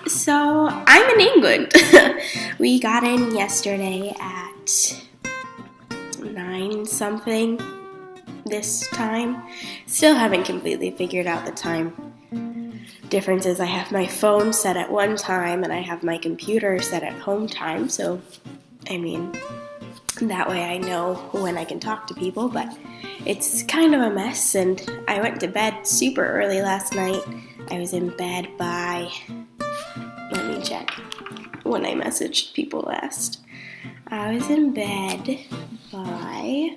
So I'm in England. We got in yesterday at 9 something this time. Still haven't completely figured out the time differences. I have my phone set at one time and I have my computer set at home time. So, that way I know when I can talk to people, but it's kind of a mess. And I went to bed super early last night. I was in bed by... Let me check when I messaged people last. I was in bed by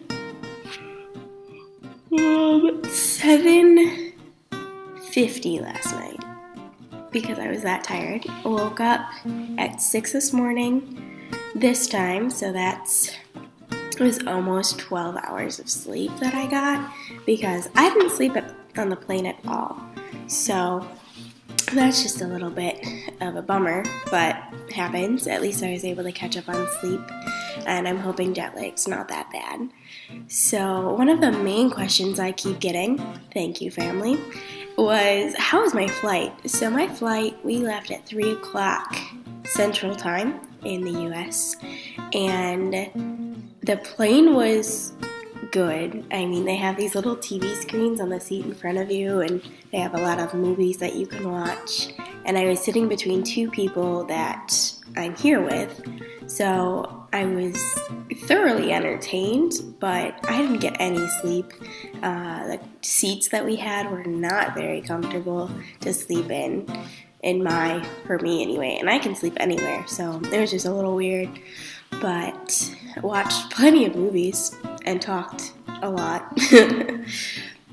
7:50 last night because I was that tired. I woke up at 6 this morning this time, so it was almost 12 hours of sleep that I got because I didn't sleep on the plane at all. So that's just a little bit of a bummer, but it happens. At least I was able to catch up on sleep, and I'm hoping jet lag's not that bad. So one of the main questions I keep getting, thank you family, was how was my flight? So my flight, we left at 3 o'clock Central Time in the US, and the plane was good. They have these little TV screens on the seat in front of you, and they have a lot of movies that you can watch. And I was sitting between two people that I'm here with, so I was thoroughly entertained, but I didn't get any sleep. The seats that we had were not very comfortable to sleep in for me anyway, and I can sleep anywhere, so it was just a little weird. But watched plenty of movies and talked a lot.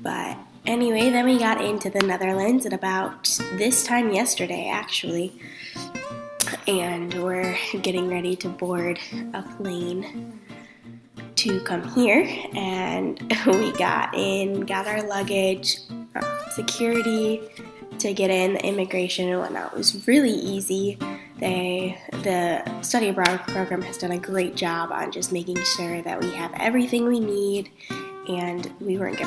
But anyway, then we got into the Netherlands at about this time yesterday, actually. And we're getting ready to board a plane to come here. And we got our luggage, security to get in, the immigration and whatnot. It was really easy. The study abroad program has done a great job on just making sure that we have everything we need, and we weren't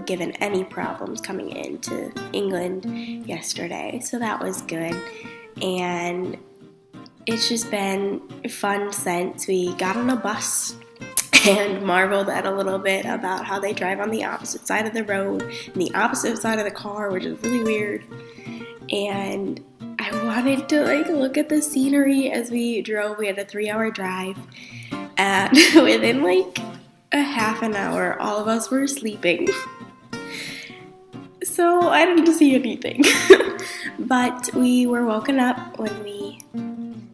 given any problems coming into England yesterday, so that was good. And it's just been fun since we got on a bus and marveled at a little bit about how they drive on the opposite side of the road and the opposite side of the car, which is really weird. And I wanted to look at the scenery as we drove. We had a 3-hour drive, and within a half an hour, all of us were sleeping. So I didn't see anything. But we were woken up when we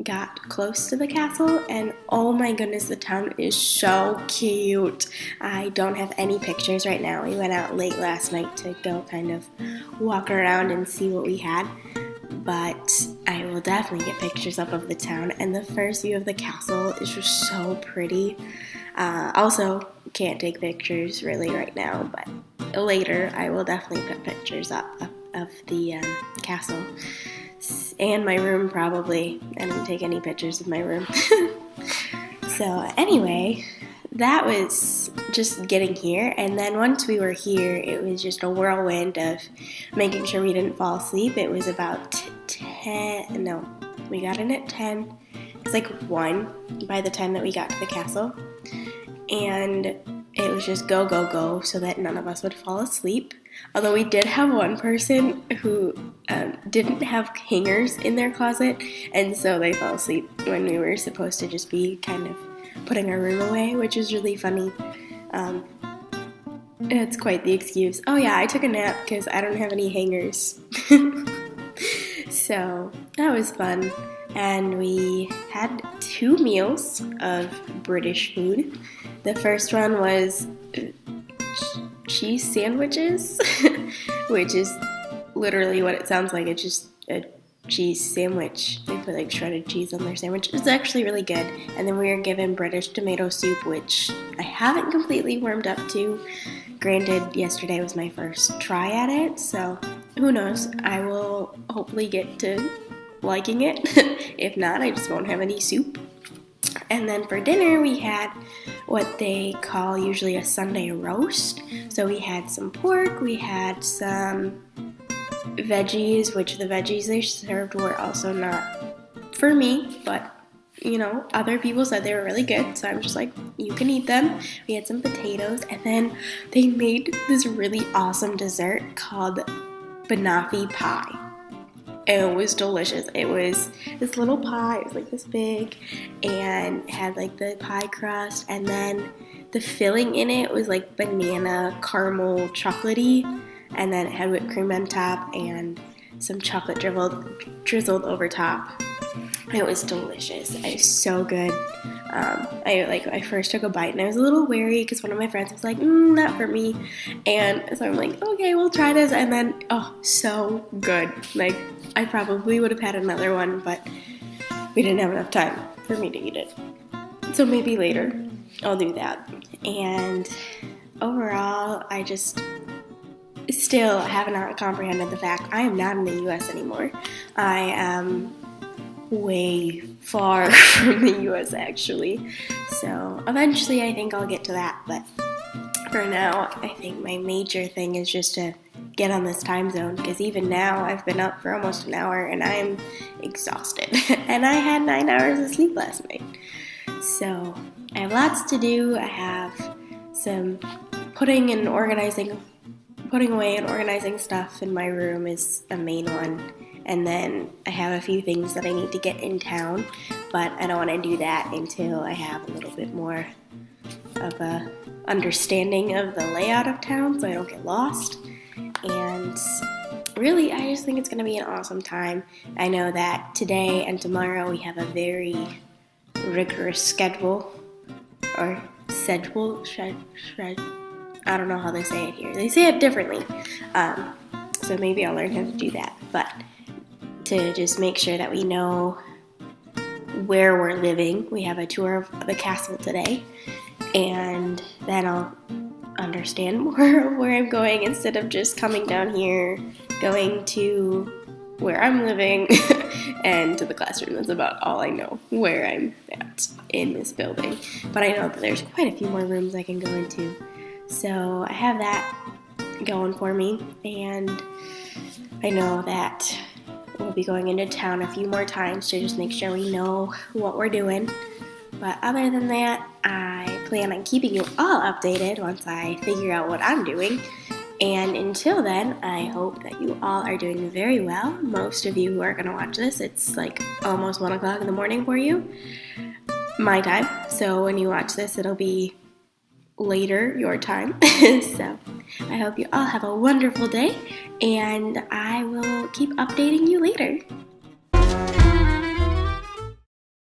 got close to the castle, and oh my goodness, the town is so cute. I don't have any pictures right now. We went out late last night to go kind of walk around and see what we had, but I will definitely get pictures up of the town, and the first view of the castle is just so pretty. Also, can't take pictures really right now, but later I will definitely put pictures up of the castle. And my room, probably. I didn't take any pictures of my room. So anyway, that was just getting here. And then once we were here, it was just a whirlwind of making sure we didn't fall asleep. It was about we got in at 10. It was 1 by the time that we got to the castle. And it was just go, go, go, so that none of us would fall asleep. Although we did have one person who didn't have hangers in their closet, and so they fell asleep when we were supposed to just be kind of putting our room away, which is really funny. It's quite the excuse. Oh yeah, I took a nap because I don't have any hangers. So that was fun. And we had 2 meals of British food. The first one was cheese sandwiches, which is literally what it sounds like. It's just a cheese sandwich. They put shredded cheese on their sandwich. It's actually really good. And then we were given British tomato soup, which I haven't completely warmed up to. Granted, yesterday was my first try at it, so who knows? I will hopefully get to liking it. If not, I just won't have any soup. And then for dinner, we had what they call usually a Sunday roast. So we had some pork, we had some veggies, which the veggies they served were also not for me, but other people said they were really good, so I'm just like, you can eat them. We had some potatoes, and then they made this really awesome dessert called banoffee pie. And it was delicious. It was this little pie, it was like this big, and had like the pie crust, and then the filling in it was like banana caramel chocolatey, and then it had whipped cream on top and some chocolate drizzled over top. It was delicious. It was so good. I first took a bite and I was a little wary because one of my friends was like, not for me. And so I'm like, okay, we'll try this. And then, so good. Like, I probably would have had another one, but we didn't have enough time for me to eat it. So maybe later I'll do that. And overall, I just still have not comprehended the fact I am not in the U.S. anymore. I am way far from the U.S. actually. So eventually I think I'll get to that, but for now I think my major thing is just to get on this time zone, because even now I've been up for almost an hour and I'm exhausted and I had 9 hours of sleep last night. So I have lots to do. I have some putting away and organizing stuff in my room is a main one. And then I have a few things that I need to get in town, but I don't want to do that until I have a little bit more of a understanding of the layout of town so I don't get lost. And really, I just think it's going to be an awesome time. I know that today and tomorrow we have a very rigorous schedule. I don't know how they say it here. They say it differently. So maybe I'll learn how to do that. But to just make sure that we know where we're living, we have a tour of the castle today. And then I'll understand more of where I'm going instead of just coming down here, going to where I'm living and to the classroom. That's about all I know where I'm at in this building. But I know that there's quite a few more rooms I can go into. So I have that going for me, and I know that we'll be going into town a few more times to just make sure we know what we're doing. But other than that, I plan on keeping you all updated once I figure out what I'm doing. And until then, I hope that you all are doing very well. Most of you who are going to watch this, it's like almost 1 o'clock in the morning for you, my time. So when you watch this, it'll be later your time. So I hope you all have a wonderful day, and I will keep updating you later.